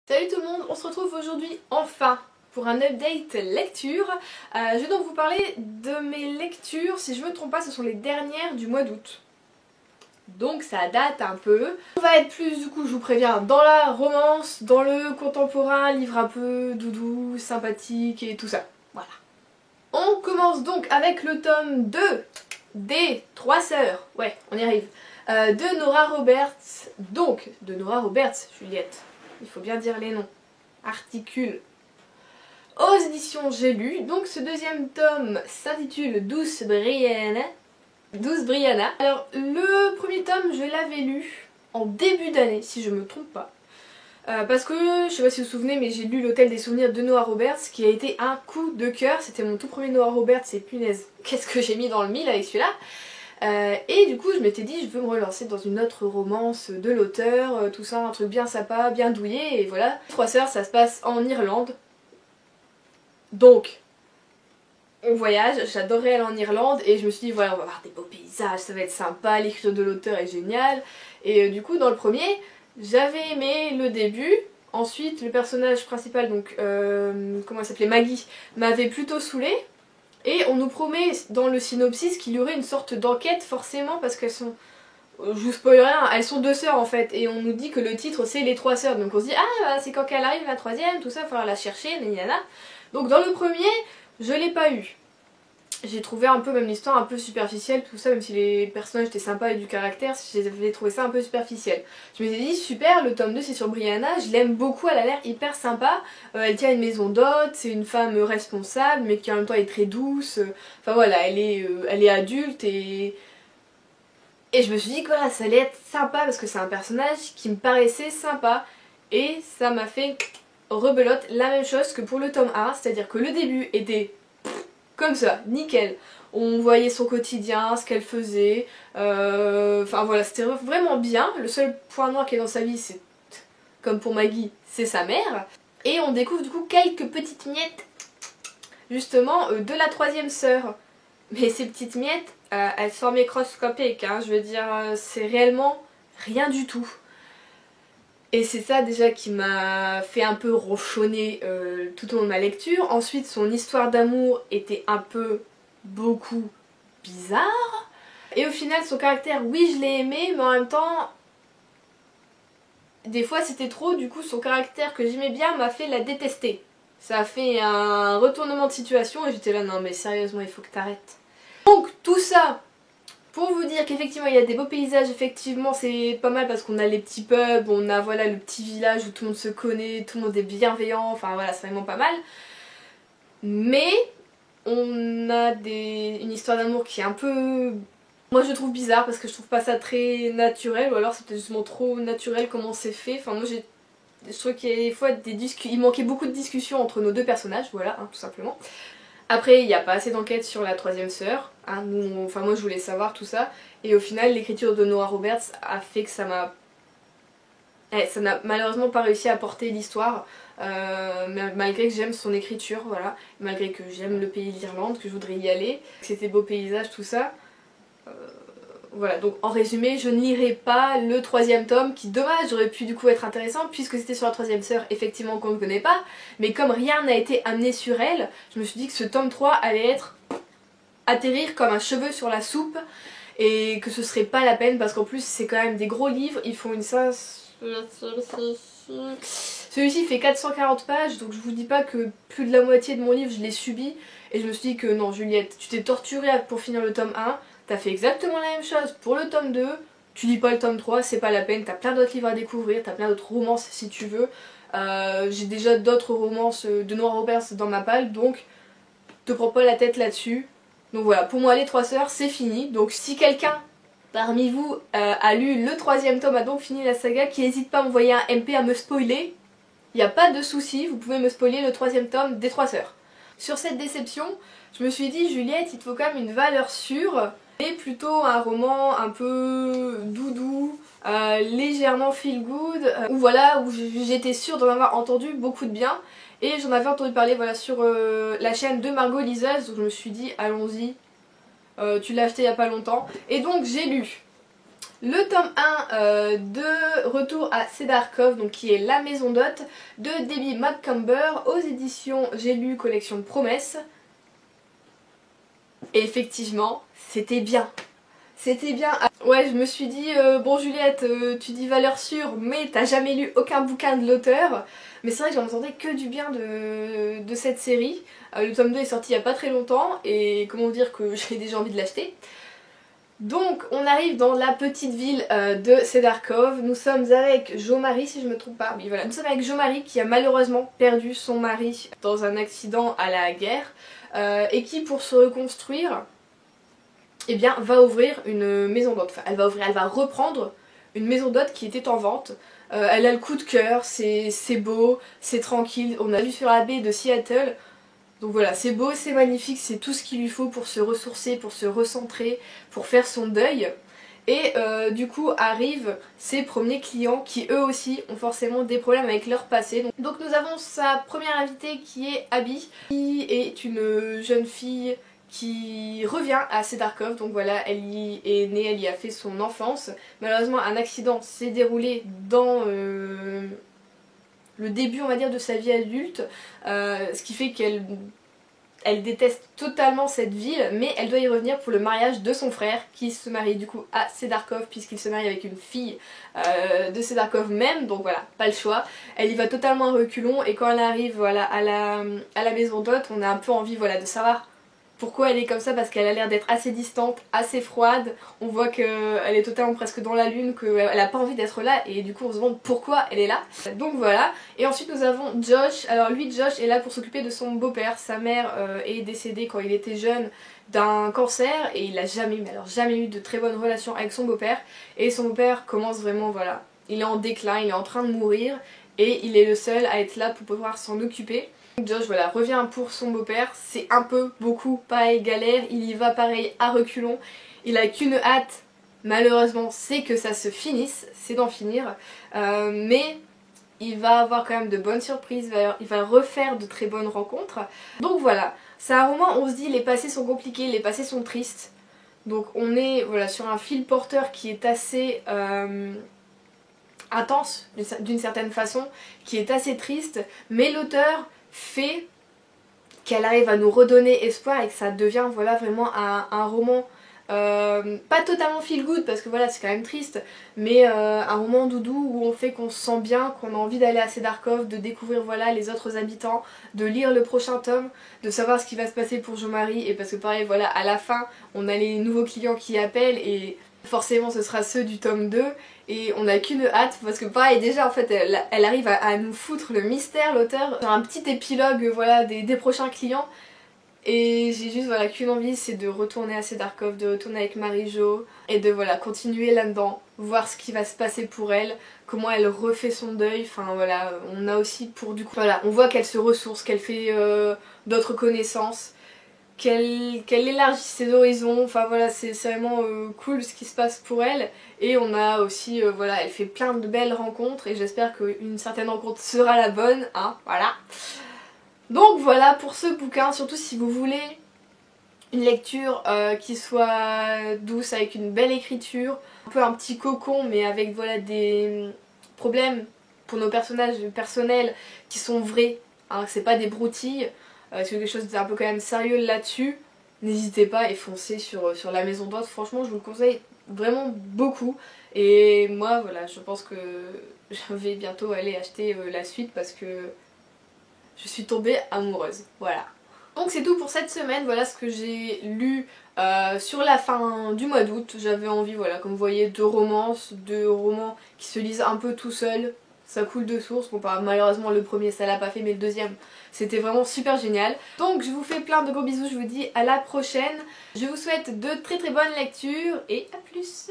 Salut tout le monde, on se retrouve aujourd'hui enfin pour un update lecture. Je vais donc vous parler de mes lectures, si je me trompe pas ce sont les dernières du mois d'août. Donc ça date un peu. On va être plus du coup, je vous préviens, dans la romance, dans le contemporain, livre un peu doudou, sympathique et tout ça. Voilà. On commence donc avec le tome 2 des Trois Sœurs. Ouais, on y arrive. De Nora Roberts. Donc, de Nora Roberts, Juliette. Il faut bien dire les noms. Articule. Aux éditions J'ai lu. Donc ce deuxième tome s'intitule Douce Brianna. Douce Brianna. Alors le premier tome je l'avais lu en début d'année si je me trompe pas. Parce que, je sais pas si vous vous souvenez, mais j'ai lu L'Hôtel des Souvenirs de Nora Roberts qui a été un coup de cœur. C'était mon tout premier Nora Roberts et punaise, qu'est-ce que j'ai mis dans le mille avec celui-là. Et du coup je m'étais dit je veux me relancer dans une autre romance de l'auteur, tout ça, un truc bien sympa, bien douillé, et voilà. Trois Sœurs ça se passe en Irlande. Donc on voyage, j'adorais aller en Irlande et je me suis dit voilà on va voir des beaux paysages, ça va être sympa, l'écriture de l'auteur est géniale. Et du coup dans le premier j'avais aimé le début, ensuite le personnage principal donc comment elle s'appelait, Maggie, m'avait plutôt saoulée. Et on nous promet dans le synopsis qu'il y aurait une sorte d'enquête forcément parce qu'elles sont... Je vous spoil rien, elles sont deux sœurs en fait et on nous dit que le titre c'est Les Trois Sœurs, donc on se dit ah bah, c'est quand qu'elle arrive la troisième, tout ça, il va falloir la chercher, nanana. Donc dans le premier, je l'ai pas eu. J'ai trouvé un peu même l'histoire un peu superficielle, tout ça, même si les personnages étaient sympas et du caractère, j'avais trouvé ça un peu superficiel. Je m'étais dit super, le tome 2 c'est sur Brianna, je l'aime beaucoup, elle a l'air hyper sympa, elle tient une maison d'hôte, c'est une femme responsable mais qui en même temps est très douce, enfin voilà, elle est adulte et je me suis dit que voilà, ça allait être sympa parce que c'est un personnage qui me paraissait sympa et ça m'a fait rebelote la même chose que pour le tome 1, c'est-à-dire que le début était comme ça, nickel. On voyait son quotidien, ce qu'elle faisait, enfin voilà, c'était vraiment bien. Le seul point noir qui est dans sa vie, c'est, comme pour Maggie, c'est sa mère. Et on découvre du coup quelques petites miettes, justement, de la troisième sœur. Mais ces petites miettes, elles sont microscopiques, hein, je veux dire, c'est réellement rien du tout. Et c'est ça déjà qui m'a fait un peu ronchonner tout au long de ma lecture. Ensuite son histoire d'amour était un peu beaucoup bizarre. Et au final son caractère, oui je l'ai aimé, mais en même temps des fois c'était trop, du coup son caractère que j'aimais bien m'a fait la détester. Ça a fait un retournement de situation et j'étais là non mais sérieusement il faut que t'arrêtes. Donc tout ça pour vous dire qu'effectivement il y a des beaux paysages, effectivement c'est pas mal parce qu'on a les petits pubs, on a voilà le petit village où tout le monde se connaît, tout le monde est bienveillant, enfin voilà c'est vraiment pas mal. Mais on a une histoire d'amour qui est un peu... Moi je trouve bizarre parce que je trouve pas ça très naturel, ou alors c'est peut-être justement trop naturel comment c'est fait. Enfin moi je trouve qu'il y a des fois il manquait beaucoup de discussions entre nos deux personnages, voilà, hein, tout simplement. Après, il n'y a pas assez d'enquête sur la troisième sœur, hein, enfin moi je voulais savoir tout ça, et au final l'écriture de Nora Roberts a fait que ça m'a... ça n'a malheureusement pas réussi à porter l'histoire, malgré que j'aime son écriture, voilà, malgré que j'aime le pays de l'Irlande, que je voudrais y aller, que c'était beaux paysages, tout ça. Voilà, donc en résumé, je ne lirai pas le troisième tome, qui dommage aurait pu du coup être intéressant puisque c'était sur la troisième sœur, effectivement qu'on ne connaît pas, mais comme rien n'a été amené sur elle, je me suis dit que ce tome 3 allait être atterrir comme un cheveu sur la soupe et que ce serait pas la peine parce qu'en plus c'est quand même des gros livres, ils font une... Celui-ci fait 440 pages, donc je vous dis pas que plus de la moitié de mon livre je l'ai subi, et je me suis dit que non Juliette, tu t'es torturée pour finir le tome 1, t'as fait exactement la même chose pour le tome 2, tu lis pas le tome 3, c'est pas la peine, t'as plein d'autres livres à découvrir, t'as plein d'autres romances si tu veux, j'ai déjà d'autres romances de Nora Roberts dans ma palle, donc te prends pas la tête là-dessus. Donc voilà, pour moi les Trois Sœurs c'est fini, donc si quelqu'un parmi vous a lu le troisième tome, a donc fini la saga, qui n'hésite pas à m'envoyer un MP à me spoiler, il n'y a pas de souci, vous pouvez me spoiler le troisième tome des Trois Sœurs. Sur cette déception, je me suis dit Juliette, il te faut quand même une valeur sûre, et plutôt un roman un peu doudou, légèrement feel good, où voilà, où j'étais sûre d'en avoir entendu beaucoup de bien, et j'en avais entendu parler voilà, sur la chaîne de Margot Liseuse, donc je me suis dit allons-y, tu l'as acheté il y a pas longtemps, et donc j'ai lu le tome 1 de Retour à Cedarcove, donc qui est La Maison d'Hôte de Debbie McCumber aux éditions J'ai lu collection de promesses. Et effectivement, c'était bien. C'était bien. Ouais, je me suis dit, bon Juliette, tu dis valeur sûre, mais t'as jamais lu aucun bouquin de l'auteur. Mais c'est vrai que j'en entendais que du bien de cette série. Le tome 2 est sorti il y a pas très longtemps, et comment dire que j'ai déjà envie de l'acheter. Donc on arrive dans la petite ville de Cedarcove. Nous sommes avec Jo-Marie, si je me trompe pas. Oui, voilà. Nous sommes avec Jo-Marie qui a malheureusement perdu son mari dans un accident à la guerre et qui, pour se reconstruire, eh bien, va ouvrir une maison d'hôte. Enfin, elle va reprendre une maison d'hôte qui était en vente. Elle a le coup de cœur, c'est beau, c'est tranquille. On a vu sur la baie de Seattle. Donc voilà, c'est beau, c'est magnifique, c'est tout ce qu'il lui faut pour se ressourcer, pour se recentrer, pour faire son deuil. Et du coup arrivent ses premiers clients qui eux aussi ont forcément des problèmes avec leur passé. Donc nous avons sa première invitée qui est Abby, qui est une jeune fille qui revient à Cedarcove. Donc voilà, elle y est née, elle y a fait son enfance. Malheureusement un accident s'est déroulé dans le début on va dire de sa vie adulte, ce qui fait qu'elle déteste totalement cette ville, mais elle doit y revenir pour le mariage de son frère qui se marie du coup à Cedarcove puisqu'il se marie avec une fille de Cedarcove même, donc voilà, pas le choix. Elle y va totalement à reculons et quand elle arrive voilà, à la maison d'hôte, on a un peu envie voilà, de savoir pourquoi elle est comme ça, parce qu'elle a l'air d'être assez distante, assez froide. On voit qu'elle est totalement presque dans la lune, qu'elle a pas envie d'être là et du coup on se demande pourquoi elle est là. Donc voilà. Et ensuite nous avons Josh. Alors lui, Josh est là pour s'occuper de son beau-père. Sa mère est décédée quand il était jeune d'un cancer et il a jamais, mais alors jamais eu de très bonnes relations avec son beau-père. Et son beau-père commence vraiment, voilà, il est en déclin, il est en train de mourir et il est le seul à être là pour pouvoir s'en occuper. Josh voilà, revient pour son beau-père, c'est un peu, beaucoup, pareil, galère, il y va pareil à reculons, il a qu'une hâte, malheureusement, c'est que ça se finisse, c'est d'en finir, mais il va avoir quand même de bonnes surprises, il va refaire de très bonnes rencontres. Donc voilà, c'est un roman où on se dit les passés sont compliqués, les passés sont tristes, donc on est voilà, sur un fil porteur qui est assez intense d'une certaine façon, qui est assez triste, mais l'auteur fait qu'elle arrive à nous redonner espoir et que ça devient voilà vraiment un roman pas totalement feel good parce que voilà c'est quand même triste, mais un roman doudou où on fait qu'on se sent bien, qu'on a envie d'aller à Cedarcove, de découvrir voilà les autres habitants, de lire le prochain tome, de savoir ce qui va se passer pour Jo-Marie, et parce que pareil voilà à la fin on a les nouveaux clients qui appellent et forcément ce sera ceux du tome 2 et on n'a qu'une hâte parce que pareil déjà en fait elle arrive à nous foutre le mystère, l'auteur, un petit épilogue voilà des prochains clients, et j'ai juste voilà qu'une envie, c'est de retourner à Cedarcove, de retourner avec Marie-Jo et de voilà continuer là-dedans, voir ce qui va se passer pour elle, comment elle refait son deuil, enfin voilà, on a aussi pour du coup voilà, on voit qu'elle se ressource, qu'elle fait d'autres connaissances, qu'elle élargit ses horizons, enfin voilà c'est vraiment cool ce qui se passe pour elle. Et on a aussi, voilà, elle fait plein de belles rencontres et j'espère qu'une certaine rencontre sera la bonne, hein, voilà. Donc voilà pour ce bouquin, surtout si vous voulez une lecture qui soit douce avec une belle écriture, un peu un petit cocon mais avec voilà des problèmes pour nos personnages personnels qui sont vrais, hein, c'est pas des broutilles. Si vous avez quelque chose d'un peu quand même sérieux là-dessus, n'hésitez pas et foncez sur La Maison d'Hôte, franchement je vous le conseille vraiment beaucoup. Et moi voilà, je pense que je vais bientôt aller acheter la suite parce que je suis tombée amoureuse, voilà. Donc c'est tout pour cette semaine, voilà ce que j'ai lu sur la fin du mois d'août. J'avais envie, voilà, comme vous voyez, de romances, de romans qui se lisent un peu tout seul. Ça coule de source, bon bah, malheureusement le premier ça l'a pas fait, mais le deuxième c'était vraiment super génial. Donc je vous fais plein de gros bisous, je vous dis à la prochaine. Je vous souhaite de très très bonnes lectures et à plus.